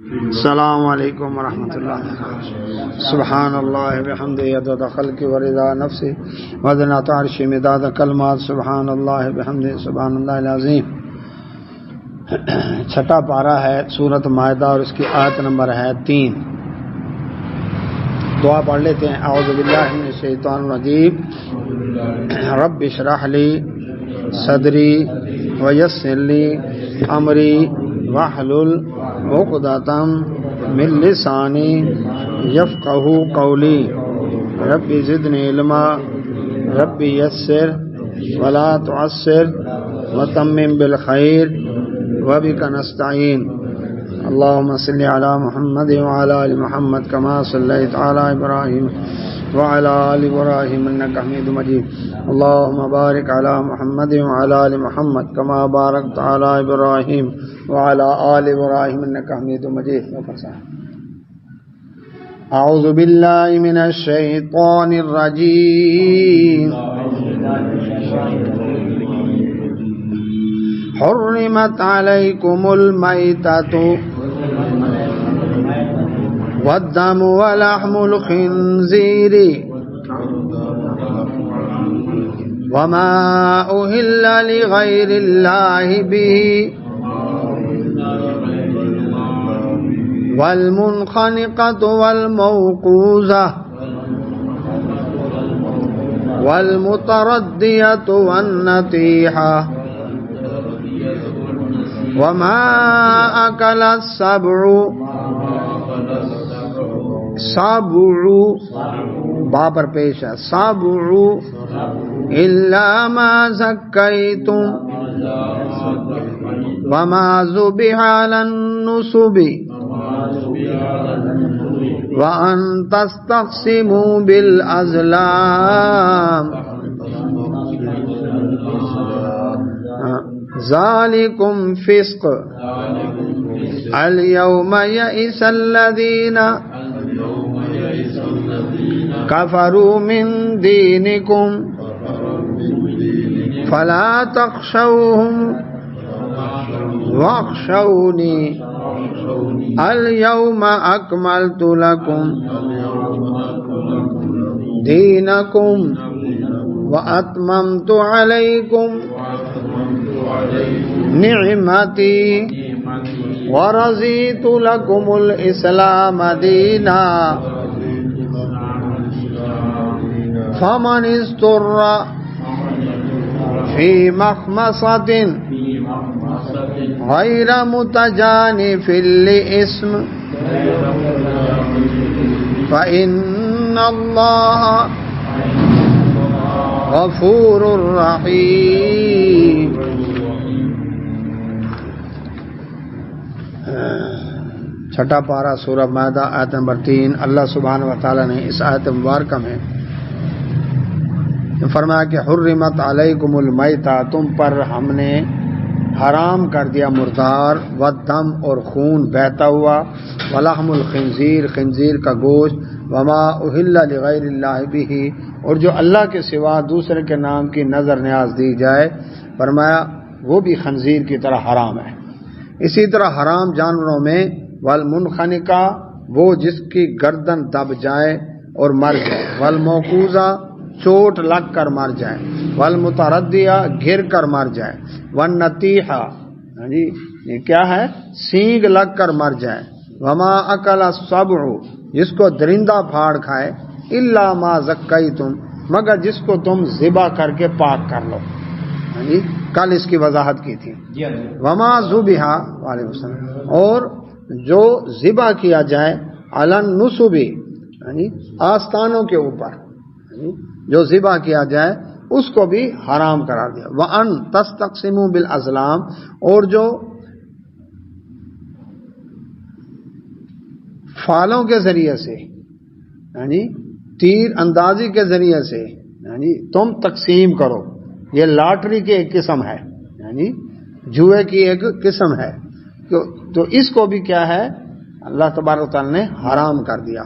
السلام علیکم ورحمۃ اللہ وبرکاتہ۔ سبحان اللہ بحمدہ عدد خلقہ ورضا نفسہ وزنۃ عرشہ مداد کلمات۔ سبحان اللہ بحمدہ سبحان اللہ العظیم۔ چھٹا پارہ ہے سورۃ مائدہ اور اس کی آیت نمبر ہے 3۔ دعا پڑھ لیتے ہیں۔ اعوذ باللہ من الشیطان الرجیم۔ رب اشرح لی صدری ویسر لی امری واحلل عقدۃ من لسانی یفقہوا قولی رب زدنی علما رب یسر ولا تعسر وتمم بالخیر وبک نستعین۔ اللهم صل على محمد وعلى آل محمد كما صليت على إبراهيم وعلى آل إبراهيم إنك حميد مجيد۔ اللهم بارك على محمد وعلى آل محمد كما باركت على إبراهيم وعلى آل إبراهيم إنك حميد مجيد۔ أعوذ بالله من الشيطان الرجيم۔ حرمت عليكم الميتة والدم ولحم الخنزير وما أهل لغير الله به والمنخنقة والموقوذة والمتردية والنطيحة وما أكل السبع بابر پیش ہے سبع إلا ما زكيتم وما ذبح على النصب وأن تستقسموا بالأزلام ذالکم فسق اليوم يئس الذین کفروا من دینکم فلا تخشوهم واخشونی اليوم اکملت لکم دینکم واتممت علیکم نعمتی ورضیت لکم الاسلام دینا فمن اضطر فی مخمصۃ غیر متجانف لإثم فإن اللہ غفور رحیم۔ چھٹا پارہ سورہ مائدہ آیت نمبر 3۔ اللہ سبحانہ و تعالی نے اس آیت مبارکہ میں فرمایا کہ حرمت علیکم المیتہ، تم پر ہم نے حرام کر دیا مردار، والدم اور خون بہتا ہوا، ولحم الخنزیر خنزیر کا گوشت، وما اہل لغیر اللہ بہ اور جو اللہ کے سوا دوسرے کے نام کی نظر نیاز دی جائے، فرمایا وہ بھی خنزیر کی طرح حرام ہے۔ اسی طرح حرام جانوروں میں والمنخنقہ وہ جس کی گردن دب جائے اور مر جائے، والموقوذہ چوٹ لگ کر مر جائے، والمتردیہ گر کر مر جائے، والنطیحہ جی یہ کیا ہے سینگ لگ کر مر جائے، وما اکل السبع جس کو درندہ پھاڑ کھائے، الا ما زکیتم مگر جس کو تم ذبح کر کے پاک کر لو، جی کل اس کی وضاحت کی تھی۔ وما ذبح علیہ وسلم اور جو ذبح کیا جائے علی النصب آستانوں کے اوپر، جو ذبح کیا جائے اس کو بھی حرام قرار دیا۔ وَأَن تَسْتَقْسِمُوا بِالْأَزْلَامِ اور جو فالوں کے ذریعے سے تیر اندازی کے ذریعے سے تم تقسیم کرو، یہ لاٹری کی ایک قسم ہے، جوئے کی ایک قسم ہے، تو اس کو بھی کیا ہے اللہ تبارک و تعالی نے حرام کر دیا۔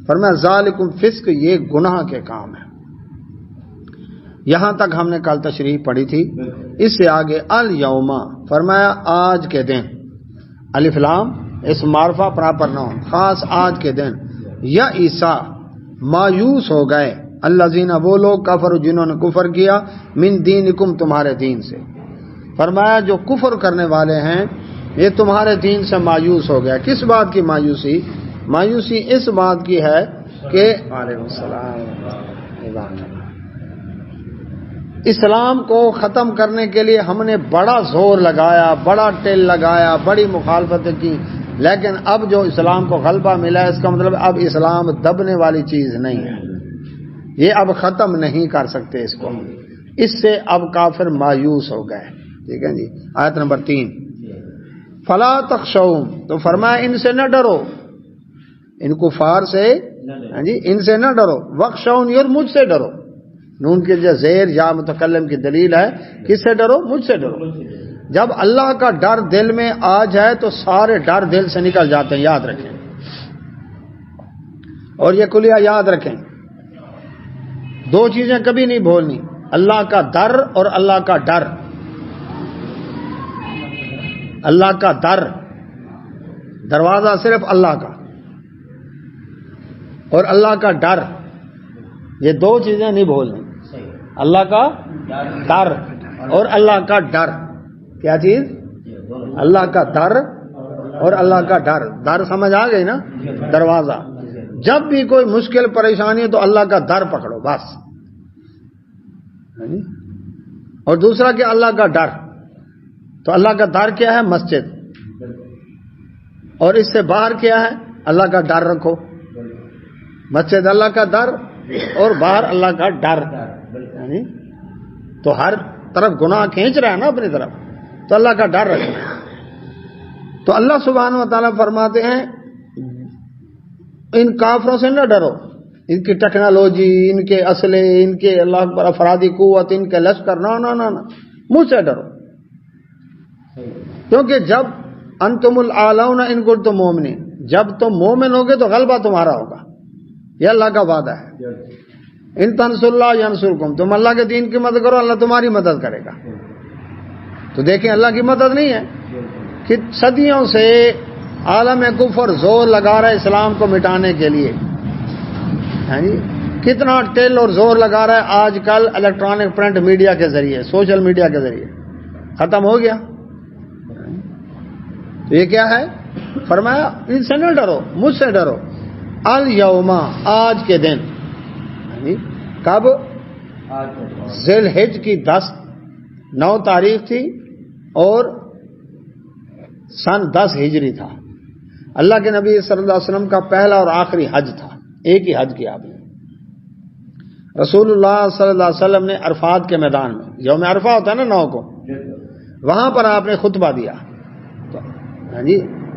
فرمایا ذالکم فسق یہ گناہ کے کام ہے۔ یہاں تک ہم نے کل تشریح پڑھی تھی۔ اس سے آگے الیوم فرمایا آج کے دن، الف لام اس معرفہ پراپر نام خاص آج کے دن یا عیسیٰ مایوس ہو گئے الذین وہ لوگ کفر جنہوں نے کفر کیا من دینکم تمہارے دین سے. فرمایا جو کفر کرنے والے ہیں یہ تمہارے دین سے مایوس ہو گیا. کس بات کی مایوسی؟ مایوسی اس بات کی ہے کہ اسلام کو ختم کرنے کے لیے ہم نے بڑا زور لگایا، بڑا ٹیل لگایا، بڑی مخالفتیں کی، لیکن اب جو اسلام کو غلبہ ملا ہے اس کا مطلب اب اسلام دبنے والی چیز نہیں ہے، یہ اب ختم نہیں کر سکتے اس کو. اس سے اب کافر مایوس ہو گئے. ٹھیک ہے جی. آیت نمبر 3 فلا تخشوہم، تو فرمایا ان سے نہ ڈرو، ان کفار سے جی ان سے نہ ڈرو. وخشونی، اور مجھ سے ڈرو. نون کے جو زیر یا متکلم کی دلیل ہے، کس سے ڈرو؟ مجھ سے ڈرو. جب اللہ کا ڈر دل میں آ جائے تو سارے ڈر دل سے نکل جاتے ہیں، یاد رکھیں. اور یہ کلیہ یاد رکھیں، دو چیزیں کبھی نہیں بھولنی، اللہ کا در اور اللہ کا ڈر. اللہ کا در، دروازہ صرف اللہ کا، اور اللہ کا ڈر، یہ دو چیزیں نہیں بھولنی. اللہ کا در اور اللہ کا ڈر. کیا چیز؟ اللہ کا در اور اللہ کا ڈر. در سمجھ آ گئی نا؟ دروازہ. جب بھی کوئی مشکل پریشانی ہے تو اللہ کا در پکڑو بس. اور دوسرا کہ اللہ کا ڈر. تو اللہ کا در کیا ہے؟ مسجد. اور اس سے باہر کیا ہے؟ اللہ کا ڈر رکھو. مسجد اللہ کا در اور باہر اللہ کا ڈر. تو ہر طرف گناہ کھینچ رہا ہے نا اپنی طرف، تو اللہ کا ڈر رکھنا. تو اللہ سبحانہ و تعالیٰ فرماتے ہیں ان کافروں سے نہ ڈرو، ان کی ٹیکنالوجی، ان کے اسلحے، ان کے اللہ اکبر افرادی قوت، ان کے لشکر، نہ مجھ سے ڈرو. کیونکہ جب انتم الاعلون ان کنتم مومنین، جب تم مومن ہوگے تو غلبہ تمہارا ہوگا، یہ اللہ کا وعدہ ہے. ان تنصروا اللہ ینصرکم، تم اللہ کے دین کی مدد کرو اللہ تمہاری مدد کرے گا. تو دیکھیں اللہ کی مدد نہیں ہے کہ صدیوں سے عالم کفر زور لگا رہا ہے اسلام کو مٹانے کے لیے. کتنا ٹیل اور زور لگا رہا ہے آج کل الیکٹرانک پرنٹ میڈیا کے ذریعے، سوشل میڈیا کے ذریعے. ختم ہو گیا. تو یہ کیا ہے؟ فرمایا ان سے نہ ڈرو، مجھ سے ڈرو. الیوم، آج کے دن. کب؟ ذی الحج کی 9 تاریخ تھی اور سن 10 ہجری تھا. اللہ کے نبی صلی اللہ علیہ وسلم کا پہلا اور آخری حج تھا. ایک ہی حج کیا آپ نے. رسول اللہ صلی اللہ علیہ وسلم نے عرفات کے میدان میں، یوم عرفہ ہوتا ہے نا 9 کو، وہاں پر آپ نے خطبہ دیا.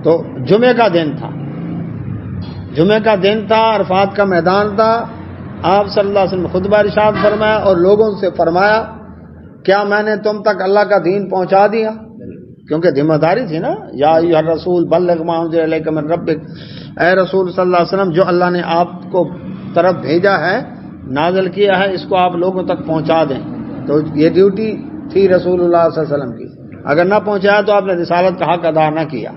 تو جمعے کا دن تھا، جمعے کا دن تھا، عرفات کا میدان تھا. آپ صلی اللہ علیہ وسلم خطبہ ارشاد فرمایا اور لوگوں سے فرمایا کیا میں نے تم تک اللہ کا دین پہنچا دیا؟ کیونکہ ذمہ داری تھی نا. یا ایھا الرسول بلغ ما انزل الیک من ربک، اے رسول صلی اللہ علیہ وسلم جو اللہ نے آپ کو طرف بھیجا ہے، نازل کیا ہے، اس کو آپ لوگوں تک پہنچا دیں. تو یہ ڈیوٹی تھی رسول اللہ صلی اللہ علیہ وسلم کی. اگر نہ پہنچایا تو آپ نے رسالت کا حق ادا نہ کیا.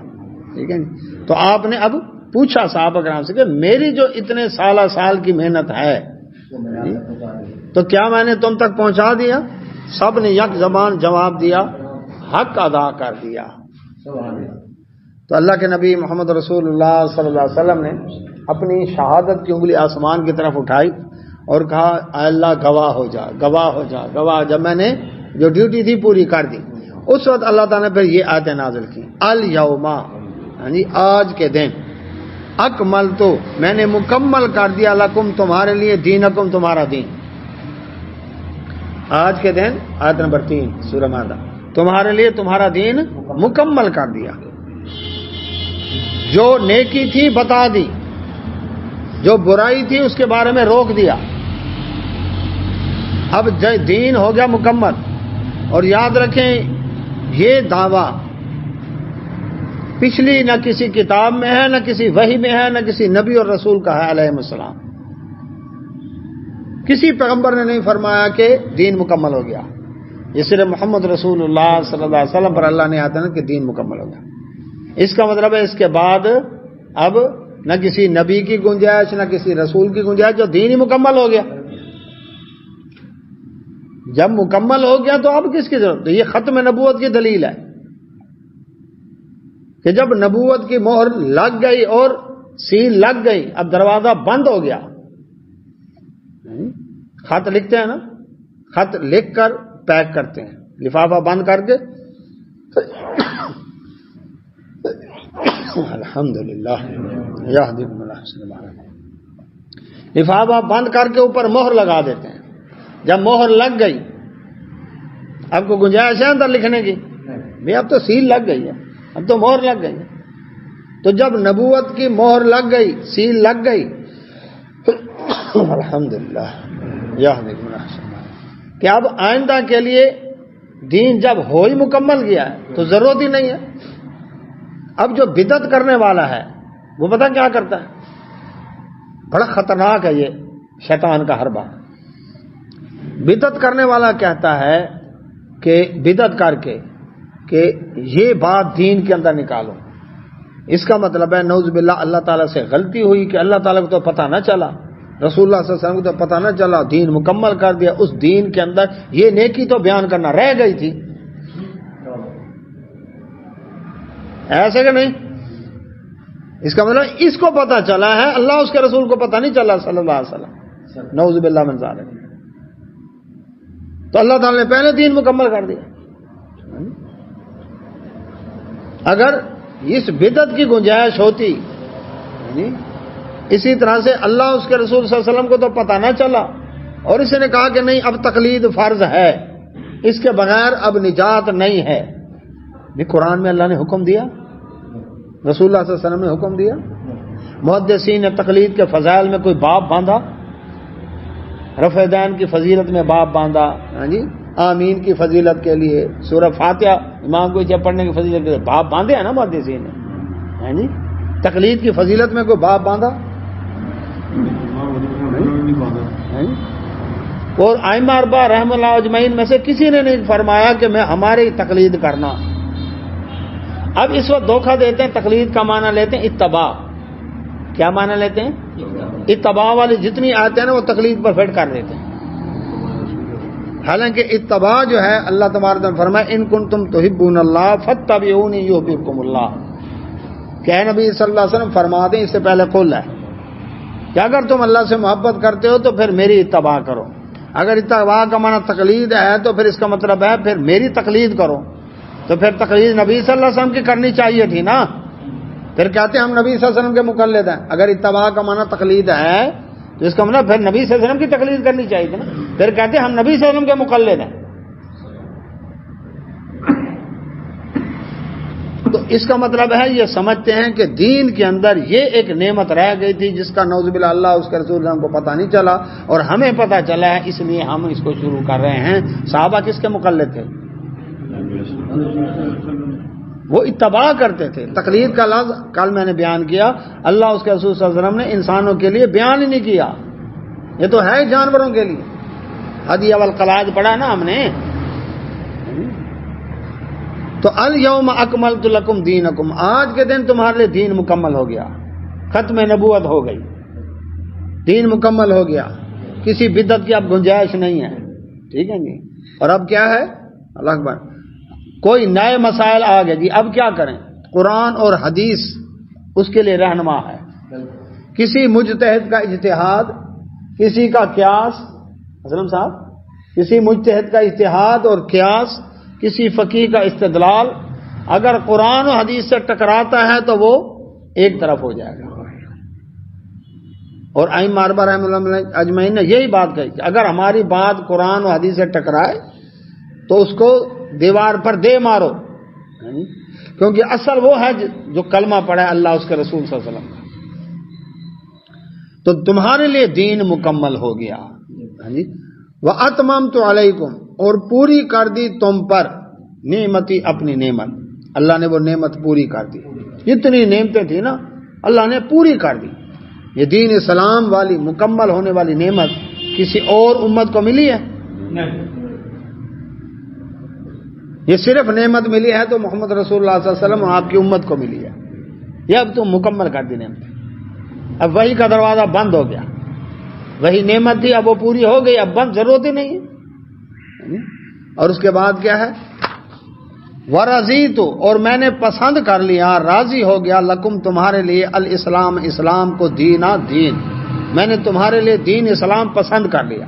ٹھیک ہے. تو آپ نے اب پوچھا صحابہ کرام سے کہ میری جو اتنے سال کی محنت ہے تو کیا میں نے تم تک پہنچا دیا؟ سب نے یک زبان جواب دیا، حق ادا کر دیا. تو اللہ کے نبی محمد رسول اللہ صلی اللہ علیہ وسلم نے اپنی شہادت کی انگلی آسمان کی طرف اٹھائی اور کہا اے اللہ گواہ ہو جا، گواہ ہو جا، گواہ. جب میں نے جو ڈیوٹی تھی پوری کر دی، اس وقت اللہ تعالیٰ نے پھر یہ آیتیں نازل کی. الیوم، آج کے دن، اکملت، میں نے مکمل کر دیا، لکم، تمہارے لیے، دینکم، تمہارا دین. آج کے دن، آیت نمبر 3 سورہ مائدہ، تمہارے لیے تمہارا دین مکمل کر دیا. جو نیکی تھی بتا دی، جو برائی تھی اس کے بارے میں روک دیا. اب دین ہو گیا مکمل. اور یاد رکھیں یہ دعویٰ پچھلی نہ کسی کتاب میں ہے، نہ کسی وحی میں ہے، نہ کسی نبی اور رسول کا ہے علیہ السلام. کسی پیغمبر نے نہیں فرمایا کہ دین مکمل ہو گیا. یہ صرف محمد رسول اللہ صلی اللہ علیہ وسلم پر اللہ نے آتا نا کہ دین مکمل ہو گیا. اس کا مطلب ہے اس کے بعد اب نہ کسی نبی کی گنجائش نہ کسی رسول کی گنجائش، جو دین ہی مکمل ہو گیا۔ جب مکمل ہو گیا تو اب کس کی ضرورت؟ تو یہ ختم نبوت کی دلیل ہے کہ جب نبوت کی مہر لگ گئی اور سیل لگ گئی، اب دروازہ بند ہو گیا۔ خط لکھتے ہیں نا، خط لکھ کر پیک کرتے ہیں، لفافہ بند کر کے الحمدللہ یہدیکم اللہ لفافہ بند کر کے اوپر مہر لگا دیتے ہیں۔ جب مہر لگ گئی، اب کو گنجائش ہے اندر لکھنے کی؟ بھئی اب تو سیل لگ گئی ہے، اب تو مہر لگ گئی ہے۔ تو جب نبوت کی مہر لگ گئی، سیل لگ گئی، الحمدللہ یہدیکم اللہ، کہ اب آئندہ کے لیے دین جب ہو ہی مکمل گیا ہے تو ضرورت ہی نہیں ہے۔ اب جو بدعت کرنے والا ہے وہ پتہ کیا کرتا ہے؟ بڑا خطرناک ہے یہ شیطان کا حربہ۔ بدعت کرنے والا کہتا ہے کہ بدعت کر کے کہ یہ بات دین کے اندر نکالو، اس کا مطلب ہے نعوذ باللہ اللہ تعالیٰ سے غلطی ہوئی کہ اللہ تعالیٰ کو تو پتہ نہ چلا، رسول اللہ صلی اللہ علیہ وسلم کو تو پتہ نہ چلا، دین مکمل کر دیا، اس دین کے اندر یہ نیکی تو بیان کرنا رہ گئی تھی، ایسے کہ نہیں؟ اس کا مطلب اس کو پتہ چلا ہے، اللہ اس کے رسول کو پتہ نہیں چلا صلی اللہ علیہ وسلم، نعوذ باللہ من ذالک۔ تو اللہ تعالیٰ نے پہلے دین مکمل کر دیا۔ اگر اس بدعت کی گنجائش ہوتی، اسی طرح سے اللہ اس کے رسول صلی اللہ علیہ وسلم کو تو پتہ نہ چلا اور اس نے کہا کہ نہیں اب تقلید فرض ہے، اس کے بغیر اب نجات نہیں ہے، بھی قرآن میں اللہ نے حکم دیا، رسول اللہ صلی اللہ علیہ وسلم نے حکم دیا، محدثین نے تقلید کے فضائل میں کوئی باب باندھا، رفع دین کی فضیلت میں باب باندھا، ہاں جی، آمین کی فضیلت کے لیے، سورہ فاتحہ امام کو پڑھنے کی فضیلت کے لیے باب باندھے ہیں نا محدثین نے، ہاں جی، تقلید کی فضیلت میں کوئی باب باندھا؟ اور ائمہ اربعہ رحم اللہ اجمعین میں سے کسی نے نہیں فرمایا کہ میں ہماری تقلید کرنا۔ اب اس وقت دھوکہ دیتے ہیں، تقلید کا معنی لیتے ہیں اتباع۔ کیا معنی لیتے ہیں؟ اتباع والی جتنی آتے ہیں نا وہ تقلید پر فٹ کر دیتے ہیں، حالانکہ اتباع جو ہے اللہ تبارک نے فرمایا ان کنتم تحبون اللہ فاتبعونی یحببکم اللہ، کہ نبی صلی اللہ علیہ وسلم فرما دیں، اس سے پہلے قول ہے کہ اگر تم اللہ سے محبت کرتے ہو تو پھر میری اتباع کرو۔ اگر اتباع کا معنی تقلید ہے تو پھر اس کا مطلب ہے پھر میری تقلید کرو، تو پھر تقلید نبی صلی اللہ علیہ وسلم کی کرنی چاہیے تھی نا، پھر کہتے ہیں ہم نبی صلی اللہ علیہ وسلم کے مقلد ہیں۔ اگر اتباع کا معنی تقلید ہے تو اس کا مطلب پھر نبی صلی اللہ علیہ وسلم کی تقلید کرنی چاہیے تھی نا، پھر کہتے ہیں ہم نبی صلی اللہ علیہ وسلم کے مقلد ہیں۔ تو اس کا مطلب ہے یہ سمجھتے ہیں کہ دین کے اندر یہ ایک نعمت رہ گئی تھی جس کا نعوذ باللہ اللہ اس کے رسول کو پتہ نہیں چلا اور ہمیں پتہ چلا ہے، اس لیے ہم اس کو شروع کر رہے ہیں۔ صحابہ کس کے مقلد تھے؟ وہ اتباع کرتے تھے۔ تقلید کا لفظ کل میں نے بیان کیا، اللہ اس کے رسول صلی اللہ علیہ وسلم نے انسانوں کے لیے بیان ہی نہیں کیا، یہ تو ہے جانوروں کے لیے۔ ہدیہ والقلائد پڑھا نا ہم نے۔ تو الیوم اکملت لکم دینکم، آج کے دن تمہارے لیے دین مکمل ہو گیا، ختم نبوت ہو گئی، دین مکمل ہو گیا، کسی بدعت کی اب گنجائش نہیں ہے، ٹھیک ہے جی۔ اور اب کیا ہے؟ اللہ اکبر، کوئی نئے مسائل آ گئے جی، اب کیا کریں؟ قرآن اور حدیث اس کے لیے رہنما ہے۔ کسی مجتہد کا اجتہاد، کسی کا قیاس، اسلم صاحب، کسی مجتہد کا اجتہاد اور قیاس، کسی فقیہ کا استدلال اگر قرآن و حدیث سے ٹکراتا ہے تو وہ ایک طرف ہو جائے گا۔ اور ائمہ اربعہ رحمۃ اللہ اجمعین نے یہی بات کہی کہ اگر ہماری بات قرآن و حدیث سے ٹکرائے تو اس کو دیوار پر دے مارو، کیونکہ اصل وہ ہے جو کلمہ پڑھا ہے اللہ اس کے رسول صلی اللہ علیہ وسلم کا۔ تو تمہارے لیے دین مکمل ہو گیا۔ وَأَتْمَمْتُ عَلَيْكُمْ، اور پوری کر دی تم پر نعمتی، اپنی نعمت، اللہ نے وہ نعمت پوری کر دی، جتنی نعمتیں تھیں نا اللہ نے پوری کر دی۔ یہ دین اسلام والی مکمل ہونے والی نعمت کسی اور امت کو ملی ہے؟ یہ صرف نعمت ملی ہے تو محمد رسول اللہ صلی اللہ علیہ وسلم اور آپ کی امت کو ملی ہے، یہ اب تم مکمل کر دی نعمت۔ اب وہی کا دروازہ بند ہو گیا، وہی نعمت تھی اب وہ پوری ہو گئی، اب بند ضرورت ہی نہیں ہے۔ اور اس کے بعد کیا ہے؟ وَرَضِيتُ، اور میں نے پسند کر لیا، راضی ہو گیا، لکم تمہارے لیے، الاسلام، اسلام کو، دینا، دین، میں نے تمہارے لیے دین اسلام پسند کر لیا۔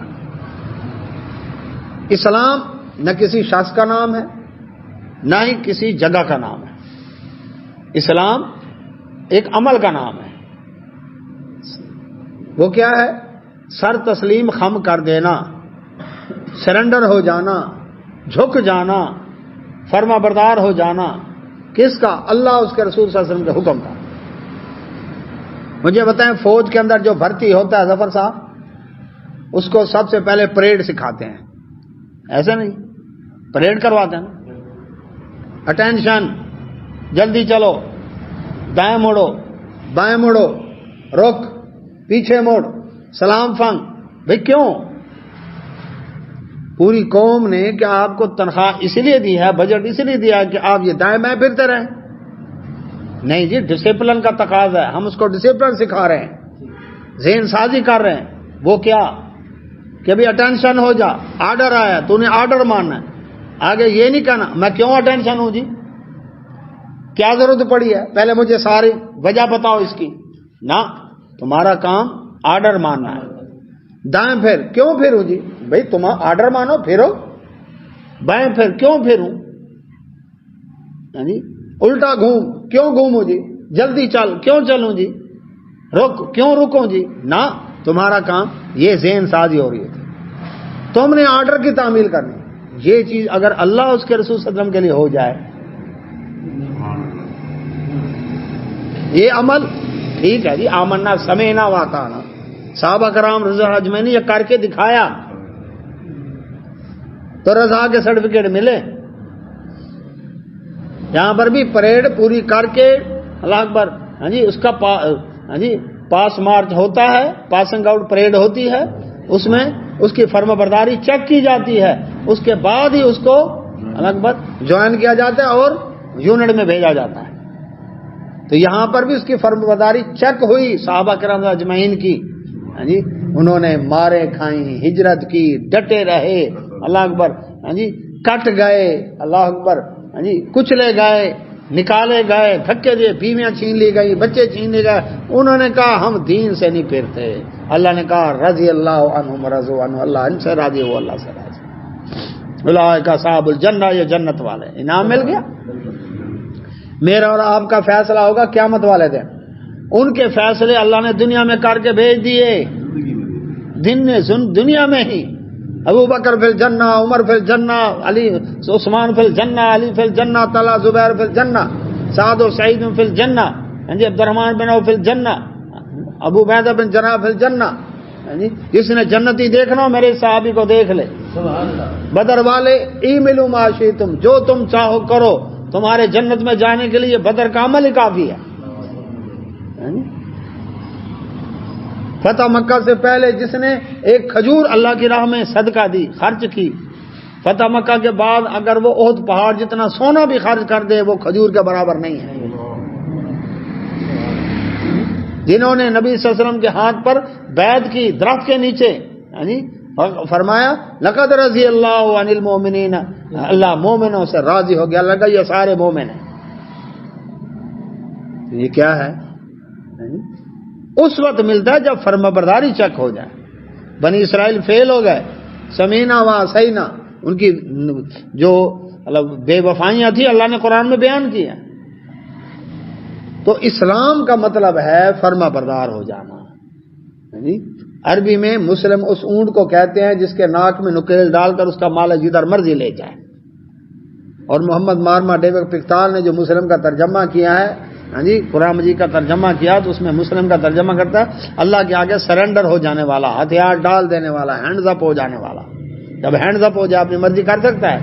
اسلام نہ کسی شخص کا نام ہے نہ ہی کسی جگہ کا نام ہے، اسلام ایک عمل کا نام ہے۔ وہ کیا ہے؟ سر تسلیم خم کر دینا، سرنڈر ہو جانا، جھک جانا، فرما بردار ہو جانا، کس کا؟ اللہ، اس کے رسول صلی اللہ علیہ وسلم کے حکم کا۔ مجھے بتائیں، فوج کے اندر جو بھرتی ہوتا ہے ظفر صاحب، اس کو سب سے پہلے پریڈ سکھاتے ہیں، ایسا نہیں؟ پریڈ کرواتے ہیں، اٹینشن، جلدی چلو، دائیں مڑو، بائیں مڑو، رک، پیچھے مڑ، سلام فنگ۔ بھئی کیوں؟ پوری قوم نے کہ آپ کو تنخواہ اس لیے دی ہے، بجٹ اس لیے دیا ہے کہ آپ یہ دائیں بائیں پھرتے رہیں؟ نہیں جی، ڈسپلن کا تقاضا ہے، ہم اس کو ڈسپلن سکھا رہے ہیں، ذہن سازی کر رہے ہیں۔ وہ کیا کہ بھی اٹینشن ہو جا، آرڈر آیا، تو نے آرڈر ماننا ہے، آگے یہ نہیں کہنا میں کیوں اٹینشن ہوں جی، کیا ضرورت پڑی ہے، پہلے مجھے ساری وجہ بتاؤ اس کی۔ نہ، تمہارا کام آرڈر ماننا ہے۔ دائیں پھر، کیوں پھروں جی؟ بھئی تم آرڈر مانو، پھرو۔ بائیں پھر، کیوں پھروں؟ جی الٹا گھوم، کیوں گھوموں جی؟ جلدی چل، کیوں چلوں جی؟ رک، کیوں رکوں جی؟ نہ، تمہارا کام یہ ذہن سازی ہو رہی ہے، تم نے آرڈر کی تعمیل کرنی۔ یہ چیز اگر اللہ اس کے رسول صلی اللہ علیہ وسلم کے لیے ہو جائے، یہ عمل ٹھیک ہے جی، آمنا سمعنا واطعنا، صحابہ کرام رضی اللہ اجمعین نے یہ کر کے دکھایا تو رضا کے سرٹیفکیٹ ملے۔ یہاں پر بھی پریڈ پوری کر کے اللہ اکبر، ہاں جی، اس کا ہاں جی پاس مارچ ہوتا ہے، پاسنگ آؤٹ پریڈ ہوتی ہے، اس میں اس کی فرما برداری چیک کی جاتی ہے، اس کے بعد ہی اس کو اللہ اکبر جوائن کیا جاتا ہے اور یونٹ میں بھیجا جاتا ہے۔ تو یہاں پر بھی اس کی فرما برداری چیک ہوئی صحابہ کرام اجمعین کی، ہاں جی، انہوں نے مارے کھائیں، ہجرت کی، ڈٹے رہے، اللہ اکبر، ہاں جی، کٹ گئے، اللہ اکبر، ہاں جی، کچلے گئے، نکالے گئے، دھکے دیے، بیویاں چھین لی گئی، بچے چھین لیے گئے، انہوں نے کہا ہم دین سے نہیں پھرتے۔ اللہ نے کہا رضی اللہ عنہم ورضوا عنہ، اللہ ان سے راضی ہو، اللہ سے راضی۔ اولئک اصحاب الجنہ، یہ جنت والے، انعام مل گیا۔ میرا اور آپ کا فیصلہ ہوگا قیامت والے دن، ان کے فیصلے اللہ نے دنیا میں کر کے بھیج دیے، دنیا میں ہی۔ ابو بکر فی الجنہ، عمر فی الجنہ، علی عثمان فی الجنہ، علی فی الجنہ، طلحہ زبیر فی الجنہ، سعد و سعید فی الجنہ، جی عبد الرحمن بن عوف فی الجنہ، ابو عبیدہ بن جراح فی الجنہ۔ جس نے جنتی دیکھنا ہو میرے صحابی کو دیکھ لے۔ بدر والے ایملوا ما شئتم، جو تم چاہو کرو، تمہارے جنت میں جانے کے لیے بدر کا عمل ہی کافی ہے۔ فتح مکہ سے پہلے جس نے ایک کھجور اللہ کی راہ میں صدقہ دی، خرچ کی، فتح مکہ کے بعد اگر وہ احد پہاڑ جتنا سونا بھی خرچ کر دے وہ کھجور کے برابر نہیں ہے۔ جنہوں نے نبی صلی اللہ علیہ وسلم کے ہاتھ پر بیعت کی درخت کے نیچے، یعنی فرمایا لقد رضی اللہ عن المؤمنین، اللہ مومنوں سے راضی ہو گیا، اللہ کا یہ سارے مومن ہیں۔ یہ کیا ہے؟ اس وقت ملتا ہے جب فرما برداری چیک ہو جائے۔ بنی اسرائیل فیل ہو گئے، سمینا و عصینا، ان کی جو بے وفائیاں تھیں اللہ نے قرآن میں بیان کی ہیں۔ تو اسلام کا مطلب ہے فرما بردار ہو جانا۔ عربی میں مسلم اس اونٹ کو کہتے ہیں جس کے ناک میں نکیل ڈال کر اس کا مال جدھر مرضی لے جائے۔ اور محمد مارما ڈیوک پکتال نے جو مسلم کا ترجمہ کیا ہے، ہاں جی، قرآن مجید کا ترجمہ کیا تو اس میں مسلم کا ترجمہ کرتا ہے اللہ کے آگے سرنڈر ہو جانے والا، ہتھیار ڈال دینے والا، ہینڈز اپ ہو جانے والا۔ جب ہینڈز اپ ہو جائے اپنی مرضی کر سکتا ہے۔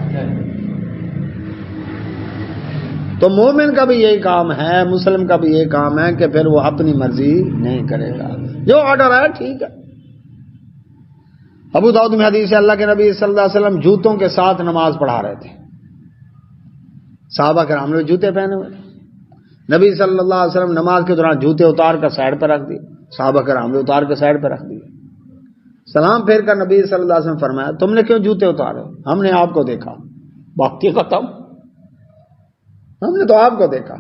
تو مومن کا بھی یہی کام ہے، مسلم کا بھی یہی کام ہے کہ پھر وہ اپنی مرضی نہیں کرے گا، جو آرڈر ہے ٹھیک ہے۔ ابو داؤد میں حدیث ہے اللہ کے نبی صلی اللہ علیہ وسلم جوتوں کے ساتھ نماز پڑھا رہے تھے، صحابہ کرام نے جوتے پہنے ہوئے. نبی صلی اللہ علیہ وسلم نماز کے دوران جوتے اتار کر سائڈ پہ رکھ دیے, صحابہ کرام نے اتار کر سائڈ پہ رکھ دیے. سلام پھیر کر نبی صلی اللہ علیہ وسلم فرمایا تم نے کیوں جوتے اتارے؟ ہم نے آپ کو دیکھا. باقی ختم, ہم نے تو آپ کو دیکھا.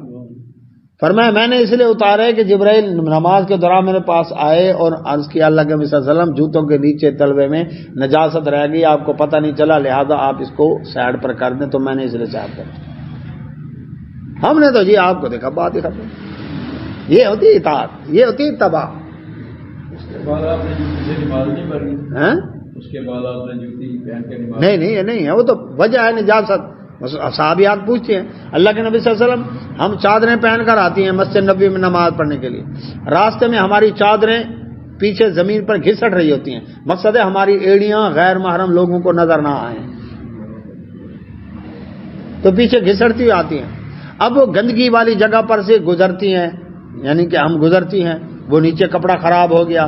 فرمایا میں نے اس لیے اتارے کہ جبرائیل نماز کے دوران میرے پاس آئے اور عرض کیا اللہ کے نبی صلی اللہ علیہ وسلم جوتوں کے نیچے تلوے میں نجاست رہ گئی, آپ کو پتہ نہیں چلا, لہذا آپ اس کو سائڈ پر کر دیں. تو میں نے اس لیے سائڈ پر, ہم نے تو جی آپ کو دیکھا, بات ہی ختم. یہ ہوتی اطاعت, یہ ہوتی اتباع. اس کے بعد آپ نے جوتی سے نماز نہیں پڑھی؟ اس کے بعد آپ نے جوتی پہن کے نماز نہیں, یہ نہیں ہے, وہ تو وجہ ہے نجاست. صحابیات پوچھتے ہیں اللہ کے نبی صلی اللہ علیہ وسلم ہم چادریں پہن کر آتی ہیں مسجد نبوی میں نماز پڑھنے کے لیے, راستے میں ہماری چادریں پیچھے زمین پر گھسٹ رہی ہوتی ہیں, مقصد ہے ہماری ایڑیاں غیر محرم لوگوں کو نظر نہ آئیں, تو پیچھے گھسٹتی ہوئی آتی ہیں. اب وہ گندگی والی جگہ پر سے گزرتی ہیں, یعنی کہ ہم گزرتی ہیں, وہ نیچے کپڑا خراب ہو گیا,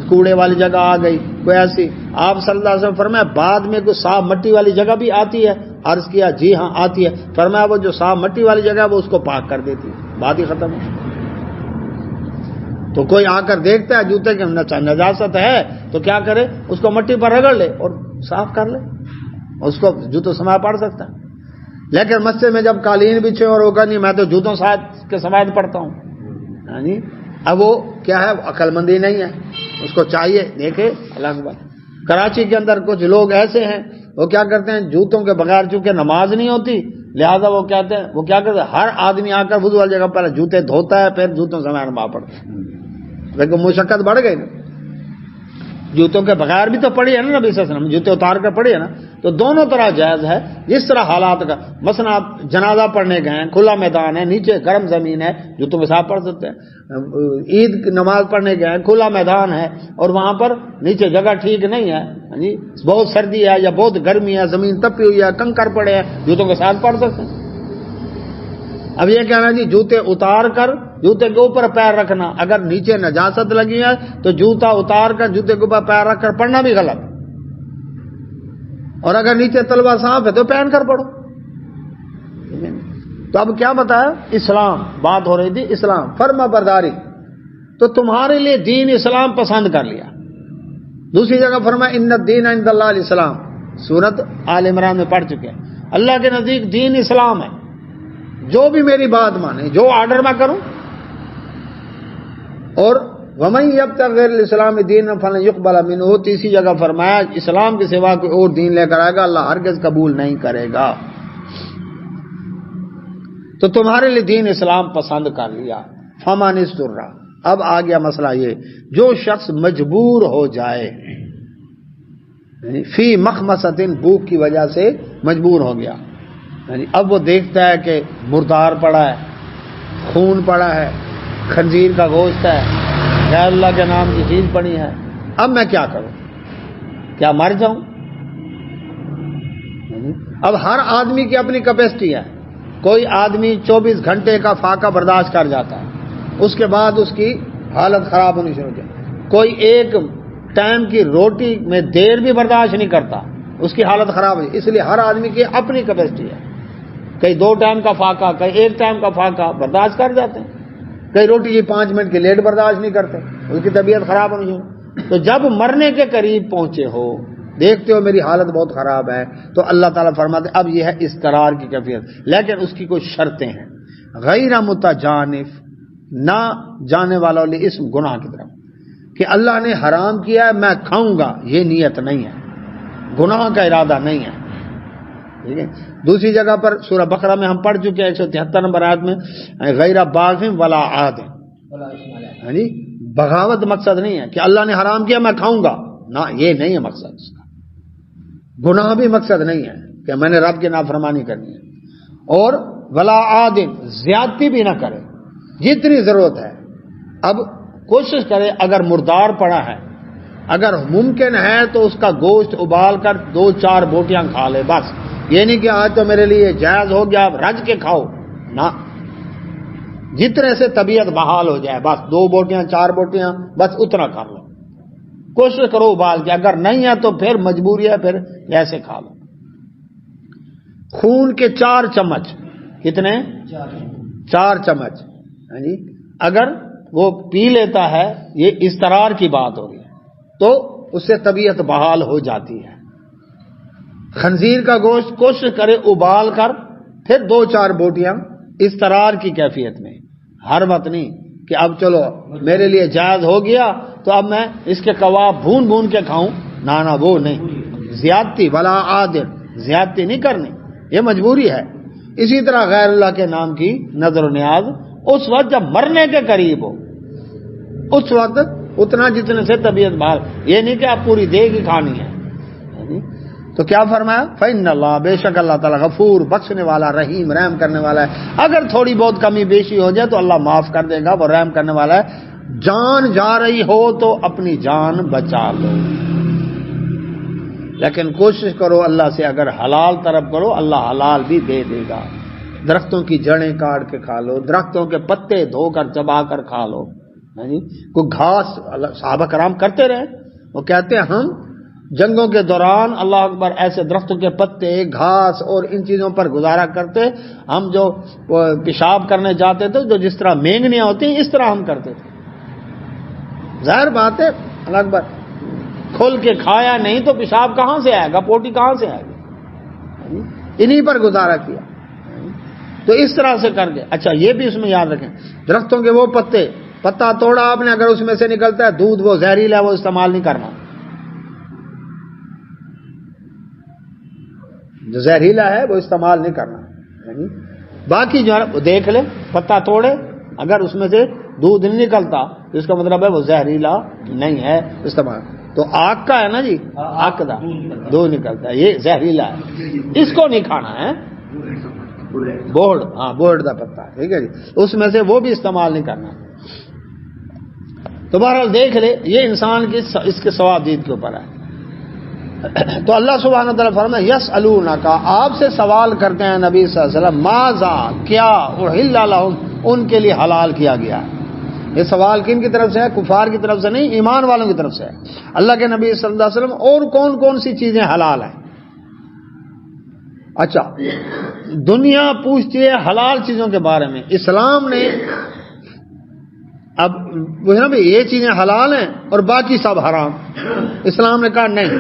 کوڑے والی جگہ آ گئی کوئی ایسی. آپ صلی اللہ علیہ وسلم فرمایا بعد میں کوئی صاف مٹی والی جگہ بھی آتی ہے؟ عرض کیا جی ہاں آتی ہے. فرمایا وہ جو صاف مٹی والی جگہ ہے وہ اس کو پاک کر دیتی ہے, بات ہی ختم. تو کوئی آ کر دیکھتا ہے جوتے کی نجاست ہے تو کیا کرے, اس کو مٹی پر رگڑ لے اور صاف کر لے, اس کو جوتوں سماعت پڑھ سکتا ہے. لیکن مسجد میں جب قالین بچھے اور وہ نہیں میں تو جوتوں کے سماعت پڑھتا ہوں, یعنی اب وہ کیا ہے, عقل مندی نہیں ہے, اس کو چاہیے دیکھے. اللہ اکبر. کراچی کے اندر کچھ لوگ ایسے ہیں وہ کیا کرتے ہیں جوتوں کے بغیر چونکہ نماز نہیں ہوتی لہذا وہ کہتے ہیں وہ کیا کرتے ہیں ہر آدمی آ کر وضو والی جگہ پر جوتے دھوتا ہے پھر جوتوں سے نماز پڑھتا ہے. لیکن مشقت بڑھ گئی نا, جوتوں کے بغیر بھی تو پڑھی ہے نا نبی صلی اللہ علیہ وسلم, جوتے اتار کر پڑھی ہے نا. تو دونوں طرح جائز ہے, جس طرح حالات کا. مثلا آپ جنازہ پڑھنے گئے ہیں, کھلا میدان ہے, نیچے گرم زمین ہے, جوتوں کے ساتھ پڑھ سکتے ہیں. عید نماز پڑھنے گئے ہیں, کھلا میدان ہے اور وہاں پر نیچے جگہ ٹھیک نہیں ہے, جی بہت سردی ہے یا بہت گرمی ہے, زمین تپی ہوئی ہے, کنکر پڑے ہیں, جوتوں کے ساتھ پڑھ سکتے ہیں. اب یہ کہنا جی جوتے اتار کر جوتے کے اوپر پیر رکھنا, اگر نیچے نجاست لگی ہے تو جوتا اتار کر جوتے کے اوپر پیر رکھ کر پڑھنا بھی غلط, اور اگر نیچے تلوا صاف ہے تو پہن کر پڑھو. تو اب کیا بتایا, اسلام بات ہو رہی تھی, اسلام فرما برداری. تو تمہارے لیے دین اسلام پسند کر لیا. دوسری جگہ فرما ان الدین عند اللہ الاسلام, سورت آل عمران میں پڑھ چکے ہیں. اللہ کے نزدیک دین اسلام ہے, جو بھی میری بات مانے, جو آرڈر میں کروں. اور وَمَن يَبْتَغِ غَيْرَ الْإِسْلَامِ دِينًا فَلَن يُقْبَلَ مِنْهُ, تیسری جگہ فرمایا اسلام کے سوا کوئی اور دین لے کر آئے گا اللہ ہرگز قبول نہیں کرے گا. تو تمہارے لیے دین اسلام پسند کر لیا. فَمَنِ اسْتُرَّ, اب آ گیا مسئلہ یہ, جو شخص مجبور ہو جائے, فی مخمصۃ, بھوک کی وجہ سے مجبور ہو گیا, یعنی اب وہ دیکھتا ہے کہ مردار پڑا ہے, خون پڑا ہے, خنزیر کا گوشت ہے, غیر اللہ کے نام کی چیز پڑی ہے, اب میں کیا کروں, کیا مر جاؤں؟ اب ہر آدمی کی اپنی کیپیسٹی ہے. کوئی آدمی 24 گھنٹے کا فاقہ برداشت کر جاتا ہے, اس کے بعد اس کی حالت خراب ہونی شروع ہو جائے. کوئی ایک ٹائم کی روٹی میں دیر بھی برداشت نہیں کرتا, اس کی حالت خراب ہوئی. اس لیے ہر آدمی کی اپنی کیپیسٹی ہے. کئی 2 ٹائم کا فاقہ, کئی 1 ٹائم کا فاقہ برداشت کر جاتے ہیں, کئی روٹی کی 5 منٹ کی لیٹ برداشت نہیں کرتے, اس کی طبیعت خراب ہونی چاہیے. تو جب مرنے کے قریب پہنچے ہو, دیکھتے ہو میری حالت بہت خراب ہے, تو اللہ تعالیٰ فرماتے اب یہ ہے استقرار کی کیفیت, لیکن اس کی کچھ شرطیں ہیں. غیر متجانف, نہ جانے والا اسم گناہ کی طرف, کہ اللہ نے حرام کیا ہے میں کھاؤں گا, یہ نیت نہیں ہے, گناہ کا ارادہ نہیں ہے. ٹھیک ہے. دوسری جگہ پر سورہ بقرہ میں ہم پڑھ چکے ہیں 173 نمبر آیت میں, غیر باغ ولا عاد, یعنی بغاوت مقصد نہیں ہے کہ اللہ نے حرام کیا میں کھاؤں گا, نہ یہ نہیں ہے مقصد اس کا. گناہ بھی مقصد نہیں ہے کہ میں نے رب کی نافرمانی کرنی ہے. اور ولا عاد, زیادتی بھی نہ کرے جتنی ضرورت ہے. اب کوشش کرے اگر مردار پڑا ہے, اگر ممکن ہے تو اس کا گوشت ابال کر 2-4 بوٹیاں کھا لے بس. یہ نہیں کہ آج تو میرے لیے جائز ہو گیا اب رج کے کھاؤ, نہ, جتنے سے طبیعت بحال ہو جائے بس 2 بوٹیاں 4 بوٹیاں بس اتنا کر لو. کوشش کرو ابال کے, اگر نہیں ہے تو پھر مجبوری ہے, پھر ایسے کھا لو. خون کے 4 چمچ کتنے؟ 4 چمچ. ہاں جی اگر وہ پی لیتا ہے، یہ اضطرار کی بات ہو رہی ہے، تو اس سے طبیعت بحال ہو جاتی ہے. خنزیر کا گوشت کوشش کرے ابال کر پھر 2-4 بوٹیاں اضطرار کی کیفیت میں، ہر وقت نہیں کہ اب چلو میرے لیے جائز ہو گیا تو اب میں اس کے کباب بھون بھون کے کھاؤں. نہ وہ نہیں، زیادتی ولا عادل، زیادتی نہیں کرنی، یہ مجبوری ہے. اسی طرح غیر اللہ کے نام کی نظر و نیاز اس وقت جب مرنے کے قریب ہو، اس وقت اتنا جتنے سے طبیعت بحال، یہ نہیں کہ آپ پوری دیگ ہی کھانی ہے. تو کیا فرمایا؟ فإن اللہ، بے شک اللہ تعالیٰ غفور، بخشنے والا، رحیم، رحم کرنے والا ہے. اگر تھوڑی بہت کمی بیشی ہو جائے تو اللہ معاف کر دے گا، وہ رحم کرنے والا ہے. جان جا رہی ہو تو اپنی جان بچا لو، لیکن کوشش کرو اللہ سے اگر حلال طلب کرو، اللہ حلال بھی دے دے گا. درختوں کی جڑیں کاٹ کے کھا لو، درختوں کے پتے دھو کر چبا کر کھا لو. کوئی گھاس، صحابہ کرام کرتے رہے، وہ کہتے ہیں ہم جنگوں کے دوران اللہ اکبر ایسے درختوں کے پتے، گھاس اور ان چیزوں پر گزارا کرتے. ہم جو پیشاب کرنے جاتے تھے، جو جس طرح مینگنیاں ہوتی ہیں اس طرح ہم کرتے تھے. ظاہر بات ہے اللہ اکبر کھول کے کھایا نہیں تو پیشاب کہاں سے آئے گا، پوٹی کہاں سے آئے گی؟ انہی پر گزارا کیا. تو اس طرح سے کر کے. اچھا یہ بھی اس میں یاد رکھیں، درختوں کے وہ پتے، پتا توڑا آپ نے، اگر اس میں سے نکلتا ہے دودھ، وہ زہریلا ہے، وہ استعمال نہیں کرنا. جو زہریلا ہے وہ استعمال نہیں کرنا. باقی جو ہے دیکھ لے، پتا توڑے، اگر اس میں سے دودھ نہیں نکلتا تو اس کا مطلب ہے وہ زہریلا نہیں ہے، استعمال. تو آگ کا ہے نا جی، آگ کا دودھ نکلتا ہے، یہ زہریلا ہے، اس کو نہیں کھانا ہے. بورڈ، ہاں بورڈ کا پتا، ٹھیک ہے جی، اس میں سے وہ بھی استعمال نہیں کرنا. تو بہرحال دیکھ لے، یہ انسان کی اس کے ثواب دید کے اوپر ہے. تو اللہ سبحانہ وتعالیٰ فرمایا یسألونک، آپ سے سوال کرتے ہیں نبی صلی اللہ علیہ وسلم، ماذا، کیا، احل لہم، ان کے لیے حلال کیا گیا ہے. یہ سوال کن کی طرف سے ہے؟ کفار کی طرف سے نہیں، ایمان والوں کی طرف سے ہے. اللہ کے نبی صلی اللہ علیہ وسلم اور کون کون سی چیزیں حلال ہیں؟ اچھا دنیا پوچھتی ہے حلال چیزوں کے بارے میں. اسلام نے اب وہ ہے نا بھائی یہ چیزیں حلال ہیں اور باقی سب حرام. اسلام نے کہا نہیں،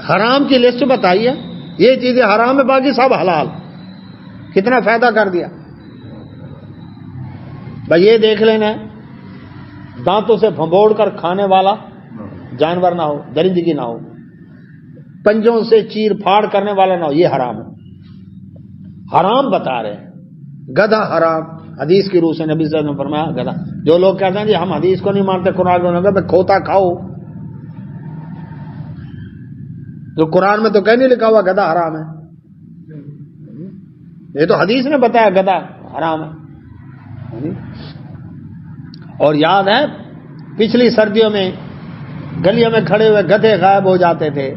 حرام کی لسٹ بتائیے، یہ چیزیں حرام ہے، باقی سب حلال. کتنا فائدہ کر دیا بھائی. یہ دیکھ لینا، دانتوں سے بھنبوڑ کر کھانے والا جانور نہ ہو، درندگی نہ ہو، پنجوں سے چیر پھاڑ کرنے والا نہ ہو، یہ حرام ہے. حرام بتا رہے ہیں. گدھا حرام، حدیث کی روح سے نبی صلی اللہ علیہ وسلم نے فرمایا گدھا. جو لوگ کہتے ہیں جی ہم حدیث کو نہیں مانتے، قرآن کو نہیں، میں کھوتا کھاؤ. جو قرآن میں تو کہیں نہیں لکھا ہوا گدھا حرام ہے، یہ تو حدیث نے بتایا گدھا حرام ہے. اور یاد ہے پچھلی سردیوں میں گلیوں میں کھڑے ہوئے گدھے غائب ہو جاتے تھے.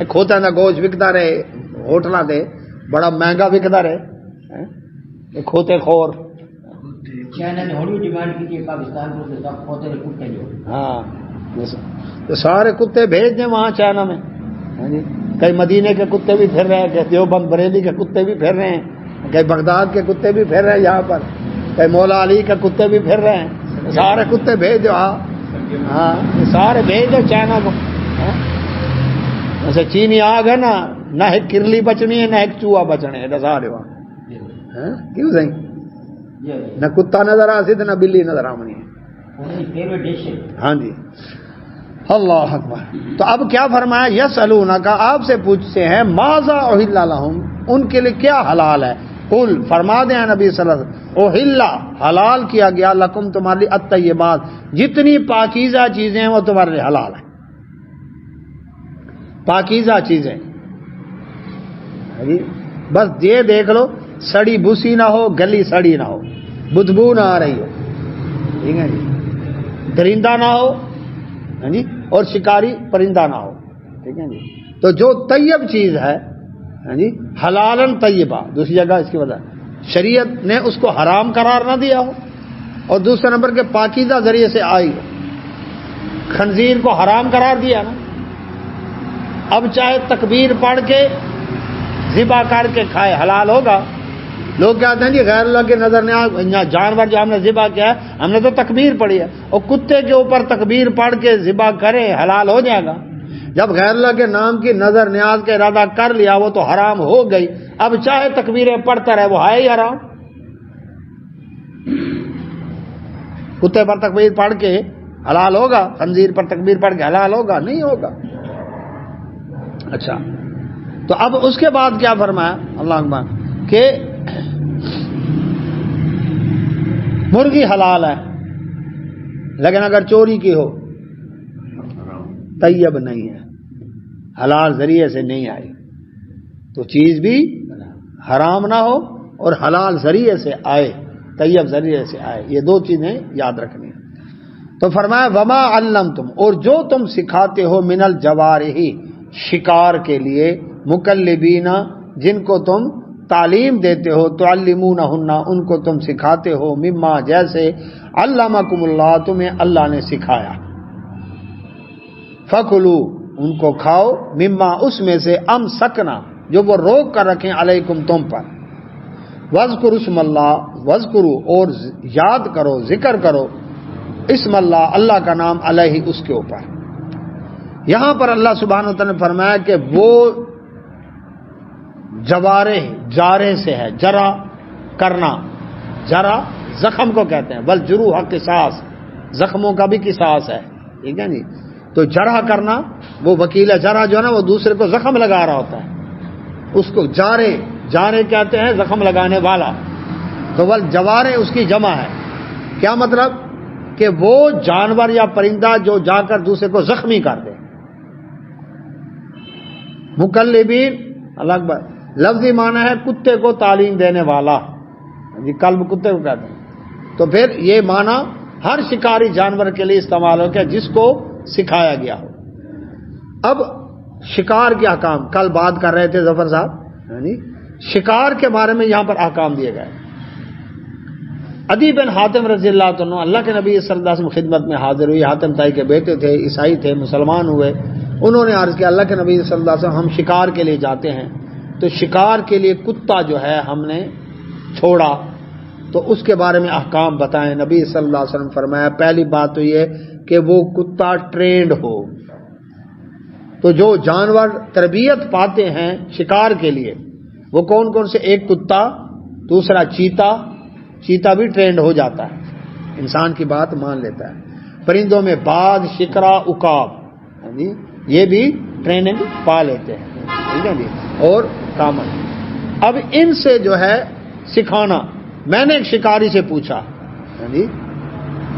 کھوتا نہ گوشت بکتا رہے ہوٹلاں دے، بڑا مہنگا بکتا رہے، کھوتے خور. ہاں تو سارے کتے بھیج دیں وہاں چائنا میں. کئی مدینے کے کتے بھی پھر رہے ہیں، کئی دیوبند بریلی کے کتے بھی پھر رہے ہیں، کئی بغداد کے کتے بھی پھر رہے ہیں یہاں پر، کئی مولا علی کے کتے بھی پھر رہے ہیں. سارے کتے بھیج دو. ہاں سارے بھیج دو چائنا کو. ایسے چینی آگ ہے نا، نہ ایک کرلی بچنی ہے نہ ایک چوہا بچنے ہے، سارے وہاں. کیوں صحیح نہ کتا نظر آ سکتا نہ بلی نظر آمنی ہے. ہاں جی اللہ اکبر. تو اب کیا فرمایا؟ یسألونک، آپ سے پوچھتے ہیں، ماذا احل لہم، ان کے لیے کیا حلال ہے. قل، فرما دیں نبی صلی اللہ علیہ وسلم، احل، حلال کیا گیا، لکم، تمہارے لیے، الطیبات، جتنی پاکیزہ چیزیں ہیں وہ تمہارے لیے حلال ہیں. پاکیزہ چیزیں بس یہ دیکھ لو، سڑی بھوسی نہ ہو، گلی سڑی نہ ہو، بدبو نہ آ رہی ہو، ٹھیک ہے جی، درندہ نہ ہو جی، اور شکاری پرندہ نہ ہو، ٹھیک ہے جی. تو جو طیب چیز ہے جی، حلالن طیبہ، دوسری جگہ اس کی وجہ شریعت نے اس کو حرام قرار نہ دیا ہو، اور دوسرے نمبر کے پاکیزہ ذریعے سے آئی ہو. خنزیر کو حرام قرار دیا نا، اب چاہے تکبیر پڑھ کے ذبح کر کے کھائے حلال ہوگا، لوگ کہتے ہیں جی غیر اللہ کے نظر نیاز جانور جو ہم نے ذبح کیا ہے ہم نے تو تکبیر پڑھی ہے، اور کتے کے اوپر تکبیر پڑھ کے ذبح کرے حلال ہو جائے گا؟ جب غیر اللہ کے نام کی نظر نیاز کا ارادہ کر لیا وہ تو حرام ہو گئی، اب چاہے تکبیریں پڑھتا رہے وہ ہے ہی حرام۔ کتے پر تکبیر پڑھ کے حلال ہوگا؟ خنزیر پر تکبیر پڑھ کے حلال ہوگا؟ نہیں ہوگا۔ اچھا، تو اب اس کے بعد کیا فرمایا اللہ اکبر کہ مرغی حلال ہے لیکن اگر چوری کی ہو طیب نہیں ہے، حلال ذریعے سے نہیں آئی، تو چیز بھی حرام نہ ہو اور حلال ذریعے سے آئے، طیب ذریعے سے آئے، یہ دو چیزیں یاد رکھنی ہیں۔ تو فرمایا وما علمتم، اور جو تم سکھاتے ہو من الجوارح، شکار کے لیے، مکلبین، جن کو تم تعلیم دیتے ہو، تعلمونہن، ان کو تم سکھاتے ہو، مما، جیسے علمکم اللہ، تمہیں اللہ نے سکھایا، فکلوا، ان کو کھاؤ، مما، اس میں سے امسکنا، جو وہ روک کر رکھیں، علیکم، تم پر، واذکروا اسم اللہ، واذکروا، اور یاد کرو، ذکر کرو، اسم اللہ، اللہ کا نام، علیہ، اس کے اوپر۔ یہاں پر اللہ سبحانہ وتعالی نے فرمایا کہ وہ جوارح، جارے سے ہے، جرا کرنا، جرا زخم کو کہتے ہیں، بل جروح قصاص، زخموں کا بھی قصاص ہے، ٹھیک ہے جی۔ تو جرح کرنا، وہ وکیل جرح جو ہے نا وہ دوسرے کو زخم لگا رہا ہوتا ہے، اس کو جارے، جارے کہتے ہیں زخم لگانے والا، تو بل جوارے اس کی جمع ہے۔ کیا مطلب؟ کہ وہ جانور یا پرندہ جو جا کر دوسرے کو زخمی کر دے۔ مکلبین، اللہ اکبر، لفظی معنی ہے کتے کو تعلیم دینے والا، جی کلب کتے کو کہتے ہیں، تو پھر یہ معنی ہر شکاری جانور کے لیے استعمال ہو گیا جس کو سکھایا گیا ہو۔ اب شکار کے احکام کل بات کر رہے تھے ظفر صاحب، یعنی شکار کے بارے میں یہاں پر احکام دیے گئے۔ عدی بن حاتم رضی اللہ عنہ اللہ کے نبی صلی اللہ علیہ وسلم خدمت میں حاضر ہوئی، حاتم تائی کے بیٹے تھے، عیسائی تھے، مسلمان ہوئے۔ انہوں نے عرض کیا اللہ کے نبی صلی اللہ علیہ وسلم ہم شکار کے لیے جاتے ہیں، تو شکار کے لیے کتا جو ہے ہم نے چھوڑا، تو اس کے بارے میں احکام بتائیں۔ نبی صلی اللہ علیہ وسلم فرمایا پہلی بات تو یہ کہ وہ کتا ٹرینڈ ہو۔ تو جو جانور تربیت پاتے ہیں شکار کے لیے وہ کون کون سے؟ ایک کتا، دوسرا چیتا، چیتا بھی ٹرینڈ ہو جاتا ہے، انسان کی بات مان لیتا ہے۔ پرندوں میں باز، شکرا، عقاب، یہ بھی ٹریننگ پا لیتے ہیں، ٹھیک ہے جی، اور کامن۔ اب ان سے جو ہے سکھانا، میں نے ایک شکاری سے پوچھا، جی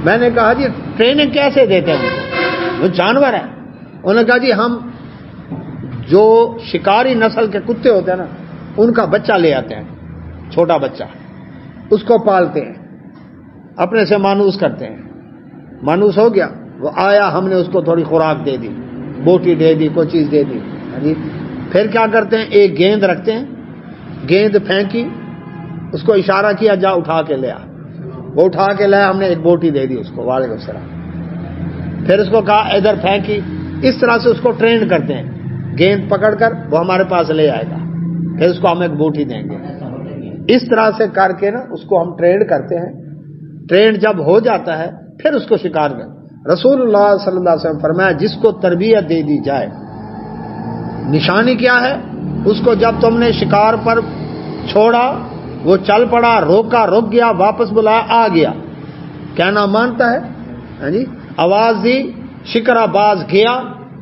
میں نے کہا جی ٹریننگ کیسے دیتے ہیں وہ جانور ہے؟ انہوں نے کہا جی ہم جو شکاری نسل کے کتے ہوتے ہیں نا ان کا بچہ لے آتے ہیں، چھوٹا بچہ، اس کو پالتے ہیں، اپنے سے مانوس کرتے ہیں، مانوس ہو گیا، وہ آیا، ہم نے اس کو تھوڑی خوراک دے دی، بوٹی دے دی، کوئی چیز دے دی، پھر کیا کرتے ہیں؟ ایک گیند رکھتے ہیں، گیند پھینکی، اس کو اشارہ کیا جا اٹھا کے لیا، وہ اٹھا کے لایا، ہم نے ایک بوٹی دے دی اس کو، وعلیکم السلام، پھر اس کو کہا ادھر پھینکی، اس طرح سے اس کو ٹرین کرتے ہیں، گیند پکڑ کر وہ ہمارے پاس لے آئے گا، پھر اس کو ہم ایک بوٹی دیں گے، اس طرح سے کر کے نا اس کو ہم ٹرینڈ کرتے ہیں۔ ٹرینڈ جب ہو جاتا ہے پھر اس کو شکار کر۔ رسول اللہ صلی اللہ علیہ وسلم فرمایا جس کو تربیت دے دی جائے، نشانی کیا ہے؟ اس کو جب تم نے شکار پر چھوڑا وہ چل پڑا، روکا رک گیا، واپس بلایا آ گیا، کہنا مانتا ہے، ہاں جی، آواز دی، شکرا باز گیا،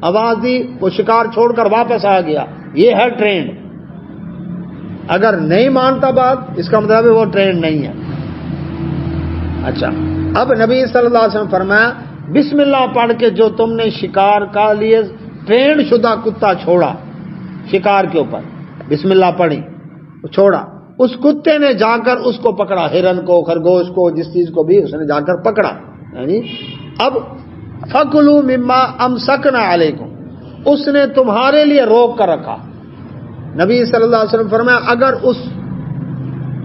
آواز دی، وہ شکار چھوڑ کر واپس آ گیا، یہ ہے ٹرینڈ۔ اگر نہیں مانتا بات اس کا مطلب ہے وہ ٹرینڈ نہیں ہے۔ اچھا، اب نبی صلی اللہ علیہ وسلم فرمایا بسم اللہ پڑھ کے جو تم نے شکار کا لیے ٹرینڈ شدہ کتا چھوڑا شکار کے اوپر، بسم اللہ پڑھی، چھوڑا، اس کتے نے جا کر اس کو پکڑا، ہرن کو، خرگوش کو، جس چیز کو بھی اس نے جا کر پکڑا، یعنی اب فَكُلُوا مِمَّا أَمْسَكْنَا عَلَيْكُمْ، اس نے تمہارے لیے روک کر رکھا۔ نبی صلی اللہ علیہ وسلم فرمایا اگر اس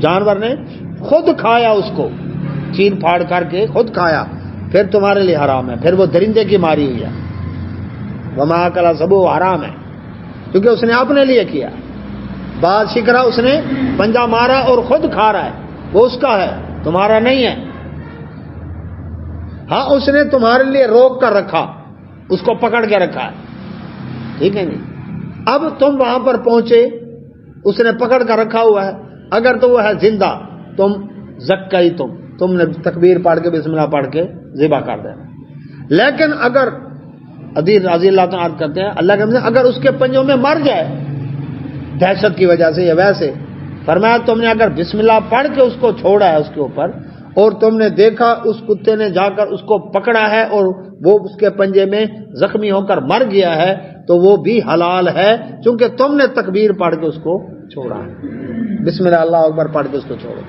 جانور نے خود کھایا، اس کو چیر پھاڑ کر کے خود کھایا، پھر تمہارے لیے حرام ہے، پھر وہ درندے کی ماری ہوئی ہے، وَمَا أَكَلَ سَبُوعُ حرام ہے، کیونکہ اس نے اپنے لیے کیا۔ بعد شکرا اس نے پنجہ مارا اور خود کھا رہا ہے، وہ اس کا ہے، تمہارا نہیں ہے۔ ہاں اس نے تمہارے لیے روک کر رکھا، اس کو پکڑ کے رکھا ہے، ٹھیک ہے نہیں؟ اب تم وہاں پر پہنچے، اس نے پکڑ کر رکھا ہوا ہے، اگر تو وہ ہے زندہ تم زکائی تم نے تکبیر پڑھ کے بسم اللہ پڑھ کے ذبح کر دینا۔ لیکن اگر عزیز رضی اللہ تعالیٰ عرض کرتے ہیں اللہ کے اگر اس کے پنجوں میں مر جائے دہشت کی وجہ سے یا ویسے، فرمایا تم نے اگر بسم اللہ پڑھ کے اس کو چھوڑا ہے اس کے اوپر، اور تم نے دیکھا اس کتے نے جا کر اس کو پکڑا ہے اور وہ اس کے پنجے میں زخمی ہو کر مر گیا ہے، تو وہ بھی حلال ہے، چونکہ تم نے تکبیر پڑھ کے اس کو چھوڑا ہے، بسم اللہ اللہ اکبر پڑھ کے اس کو چھوڑو،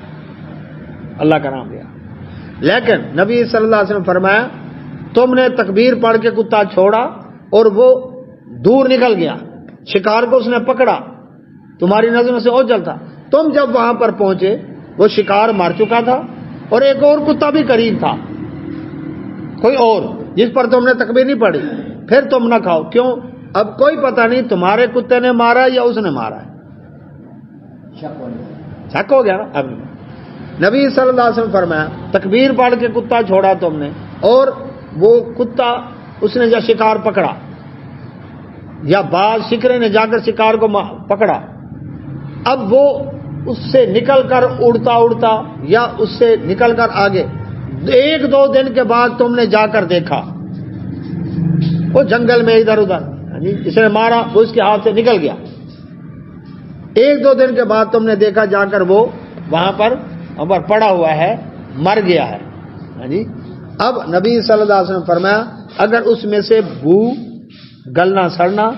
اللہ کا نام لیا۔ لیکن نبی صلی اللہ علیہ وسلم فرمایا تم نے تکبیر پڑھ کے کتا چھوڑا اور وہ دور نکل گیا، شکار کو اس نے پکڑا، تمہاری نظر میں سے اوجھل تھا، تم جب وہاں پر پہنچے وہ شکار مر چکا تھا اور ایک اور کتا بھی قریب تھا، کوئی اور جس پر تم نے تکبیر نہیں پڑھی، پھر تم نہ کھاؤ، کیوں؟ اب کوئی پتہ نہیں تمہارے کتے نے مارا یا اس نے مارا ہے، شک ہو گیا نا۔ اب نبی صلی اللہ علیہ وسلم فرمایا تکبیر پڑھ کے کتا چھوڑا تم نے، اور وہ کتا اس نے یا شکار پکڑا یا بعض شکرے نے جا کر شکار کو پکڑا، اب وہ اس سے نکل کر اڑتا یا اس سے نکل کر آگے، ایک دو دن کے بعد تم نے جا کر دیکھا وہ جنگل میں ادھر ادھر، اس نے مارا، وہ اس کے ہاتھ سے نکل گیا، ایک دو دن کے بعد تم نے دیکھا جا کر وہ وہاں پر پڑا ہوا ہے، مر گیا ہے، اب نبی صلی اللہ علیہ وسلم فرمایا اگر اس میں سے بو، گلنا سڑنا،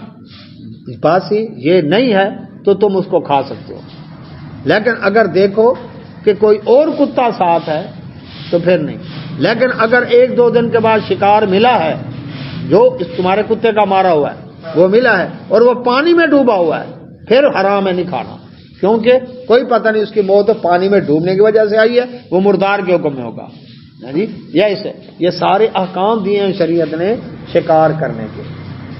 باسی یہ نہیں ہے تو تم اس کو کھا سکتے ہو، لیکن اگر دیکھو کہ کوئی اور کتا ساتھ ہے تو پھر نہیں۔ لیکن اگر ایک دو دن کے بعد شکار ملا ہے جو اس تمہارے کتے کا مارا ہوا ہے وہ ملا ہے اور وہ پانی میں ڈوبا ہوا ہے، پھر حرام ہے نہیں کھانا، کیونکہ کوئی پتہ نہیں اس کی موت پانی میں ڈوبنے کی وجہ سے آئی ہے، وہ مردار کے حکم میں ہوگا یا اسے، یہ سارے احکام دیے ہیں شریعت نے شکار کرنے کے۔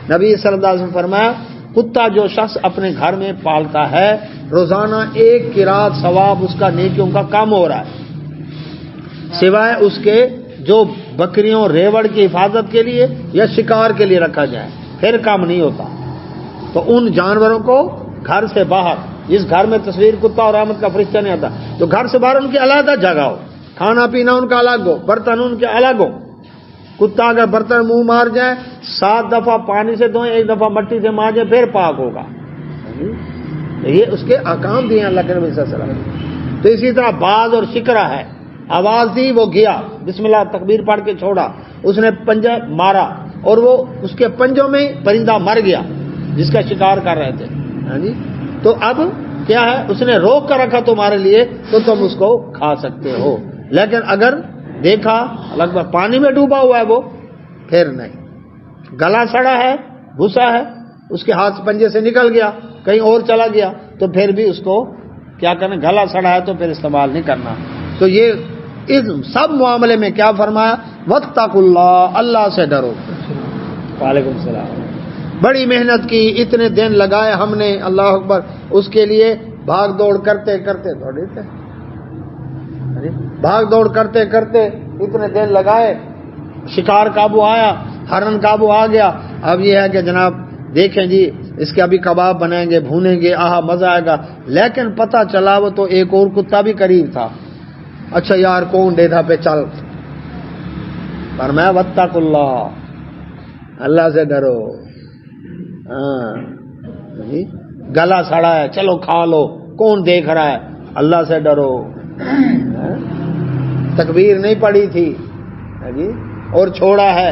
نبی صلی اللہ علیہ وسلم فرمایا کتا جو شخص اپنے گھر میں پالتا ہے روزانہ ایک قرات ثواب اس کا نیکیوں کا کم ہو رہا ہے، سوائے اس کے جو بکریوں ریوڑ کی حفاظت کے لیے یا شکار کے لیے رکھا جائے، پھر کم نہیں ہوتا۔ تو ان جانوروں کو گھر سے باہر، جس گھر میں تصویر کتا اور رحمت کا فرشتہ نہیں آتا، تو گھر سے باہر ان کی علیحدہ جگہ ہو، کھانا پینا ان کا الگ ہو، برتن ان کے الگ ہو۔ کتا اگر برتن منہ مار جائے 7 دفعہ پانی سے دھوئیں، 1 دفعہ مٹی سے مانجے، پھر پاک ہوگا۔ یہ اس کے احکام دیے ہیں اللہ کے نبی صلی اللہ علیہ وسلم۔ تو اسی طرح باز اور شکرا ہے، آواز دی وہ گیا، بسم اللہ تکبیر پڑھ کے چھوڑا، اس نے پنجہ مارا اور وہ اس کے پنجوں میں پرندہ مر گیا جس کا شکار کر رہے تھے، تو اب کیا ہے، اس نے روک کر رکھا تمہارے لیے تو تم اس کو کھا سکتے ہو، لیکن اگر دیکھا لگ بھگ پانی میں ڈوبا ہوا ہے وہ، پھر نہیں۔ گلا سڑا ہے، بھوسا ہے، اس کے ہاتھ پنجے سے نکل گیا، کہیں اور چلا گیا، تو پھر بھی اس کو کیا کرنا، گلا سڑا ہے تو پھر استعمال نہیں کرنا۔ تو یہ اس سب معاملے میں کیا فرمایا، واتقوا اللہ، اللہ سے ڈرو۔ وعلیکم السلام۔ بڑی محنت کی، اتنے دن لگائے ہم نے، اللہ اکبر، اس کے لیے بھاگ دوڑ کرتے کرتے بھاگ دوڑ کرتے کرتے اتنے دن لگائے، شکار قابو آیا، ہرن قابو آ گیا، اب یہ ہے کہ جناب دیکھیں جی اس کے ابھی کباب بنائیں گے، بھونیں گے، آہا مزہ آئے گا، لیکن پتہ چلا وہ تو ایک اور کتا بھی قریب تھا، اچھا یار کون ڈیٹا پہ چل، فرمایا واتقوا اللہ، اللہ سے ڈرو۔ گلا سڑا ہے، چلو کھا لو، کون دیکھ رہا ہے، اللہ سے ڈرو۔ تکبیر نہیں پڑی تھی اور چھوڑا ہے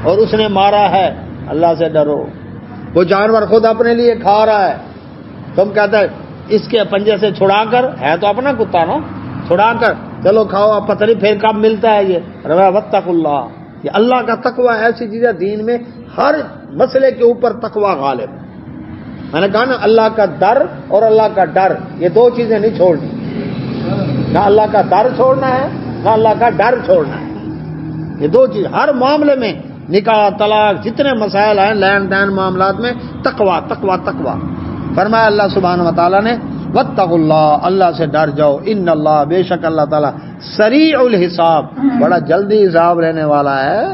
اور اس نے مارا ہے، اللہ سے ڈرو۔ وہ جانور خود اپنے لیے کھا رہا ہے، تم کہتا ہے اس کے پنجے سے چھڑا کر، ہے تو اپنا کتا نا، چھڑا کر چلو کھاؤ، اب پتہ نہیں پھر کب ملتا ہے۔ یہ روایت واتقوا اللہ، یہ اللہ کا تقوی ایسی چیز ہے دین میں ہر مسئلے کے اوپر تقوی غالب۔ میں نے کہا نا اللہ کا در اور اللہ کا ڈر، یہ دو چیزیں نہیں چھوڑنی، نہ اللہ کا در چھوڑنا ہے نہ اللہ کا ڈر چھوڑنا ہے، یہ دو چیز ہر معاملے میں، نکاح طلاق جتنے مسائل ہیں لین دین معاملات میں، تقوی تقوی تقوی۔ فرمایا اللہ سبحانہ و تعالیٰ نے واتقوا اللہ، اللہ سے ڈر جاؤ، ان اللہ، بے شک اللہ تعالیٰ سریع الحساب، بڑا جلدی حساب لینے والا ہے۔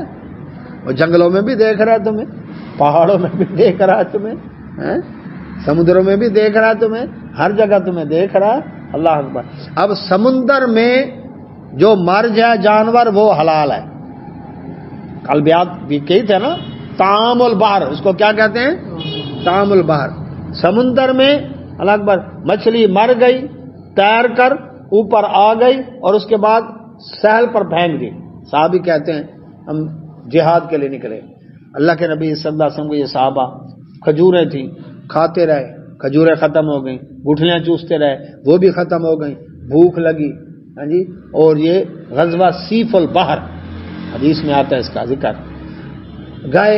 وہ جنگلوں میں بھی دیکھ رہا ہے تمہیں، پہاڑوں میں بھی دیکھ رہا ہے تمہیں، سمندروں میں بھی دیکھ رہا ہے تمہیں، ہر جگہ تمہیں دیکھ رہا ہے۔ اللہ اکبر۔ اب سمندر میں جو مر جائے جانور وہ حلال ہے، کل بھی کہی تھے نا، طعام البحر، اس کو کیا کہتے ہیں؟ طعام البحر۔ سمندر میں اللہ اکبر مچھلی مر گئی، تیر کر اوپر آ گئی اور اس کے بعد ساحل پر پھینک دی، صحابی کہتے ہیں ہم جہاد کے لیے نکلے، اللہ کے نبی صلی اللہ علیہ وسلم کو یہ صحابہ کھجوریں تھیں، کھاتے رہے، کھجوریں ختم ہو گئیں، گٹھلیاں چوستے رہے، وہ بھی ختم ہو گئیں، بھوک لگی، ہاں جی، اور یہ غزوہ سیف البحر حدیث میں آتا ہے اس کا ذکر، گئے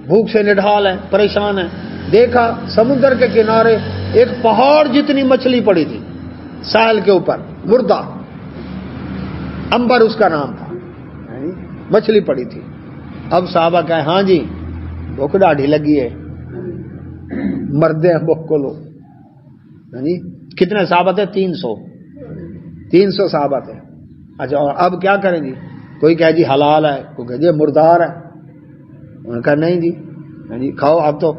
بھوک سے نڈھال ہیں، پریشان ہیں، دیکھا سمندر کے کنارے ایک پہاڑ جتنی مچھلی پڑی تھی ساحل کے اوپر، مردہ، امبر اس کا نام تھا، مچھلی پڑی تھی۔ اب صحابہ کہے ہاں جی بھوک ڈاڑھی لگی ہے، مردے ہیں بھوک کو لو، جی کتنے صحابہ تھے؟ 300 صحابہ تھے۔ اچھا اور اب کیا کریں گی؟ کوئی کہے جی حلال ہے، کوئی کہے جی مردار ہے، انہوں نے کہا نہیں جی کھاؤ، اب تو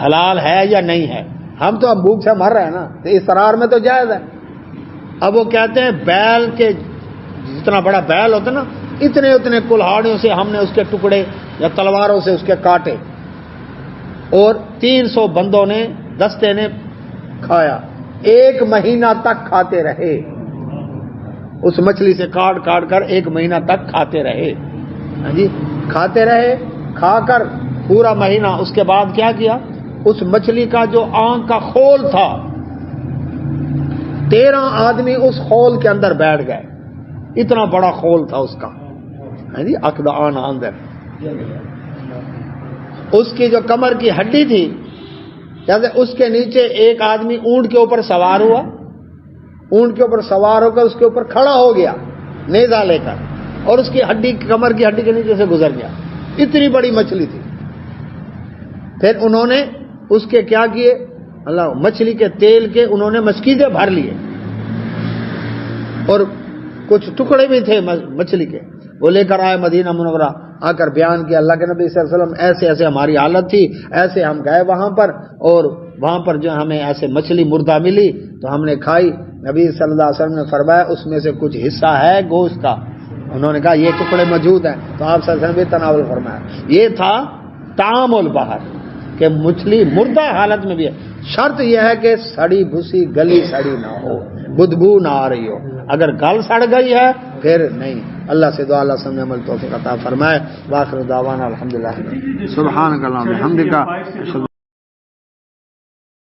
حلال ہے یا نہیں ہے، ہم تو اب بھوک سے مر رہے ہیں نا، تو اصرار میں تو جائز ہے۔ اب وہ کہتے ہیں بیل کے، جتنا بڑا بیل ہوتا نا، اتنے کلہاڑیوں سے ہم نے اس کے ٹکڑے یا تلواروں سے اس کے کاٹے، اور 300 بندوں نے، دستے نے کھایا، 1 مہینہ تک کھاتے رہے، اس مچھلی سے کاٹ کر 1 مہینہ تک کھاتے رہے، ہاں جی کھاتے رہے، کھا کر پورا مہینہ۔ اس کے بعد کیا کیا؟ اس مچھلی کا جو آنکھ کا خول تھا، 13 آدمی اس خول کے اندر بیٹھ گئے، اتنا بڑا خول تھا اس کا، ہاں جی اقدان اندر۔ اس کی جو کمر کی ہڈی تھی، جیسے اس کے نیچے ایک آدمی اونٹ کے اوپر سوار ہوا، اونٹ کے اوپر سوار ہو کر اس کے اوپر کھڑا ہو گیا نیزہ لے کر، اور اس کی ہڈی، کمر کی ہڈی کے نیچے سے گزر گیا، اتنی بڑی مچھلی تھی۔ پھر انہوں نے اس کے کیا کیے؟ اللہ، مچھلی کے تیل کے انہوں نے مسکیزیں بھر لیے، اور کچھ ٹکڑے بھی تھے مچھلی کے، وہ لے کر آئے مدینہ منورہ، آ کر بیان کیا اللہ کے نبی صلی اللہ علیہ وسلم ایسے ایسے ہماری حالت تھی، ایسے ہم گئے وہاں پر، اور وہاں پر جو ہمیں ایسے مچھلی مردہ ملی تو ہم نے کھائی۔ نبی صلی اللہ علیہ وسلم نے فرمایا اس میں سے کچھ حصہ ہے گوشت کا، انہوں نے کہا یہ ٹکڑے موجود ہیں، تو آپ صلی اللہ علیہ وسلم نے تناول فرمایا۔ یہ تھا طعام البحر، کہ مچھلی مردہ حالت میں بھی ہے، شرط یہ ہے کہ سڑی بھوسی گلی سڑی نہ ہو، بدبو نہ آ رہی ہو، اگر گل سڑ گئی ہے پھر نہیں۔ اللہ سے دعا، اللہ سب نے عمل توفیق عطا فرمائے۔ وآخر دعوانا الحمدللہ، سبحانک اللہم وبحمدک۔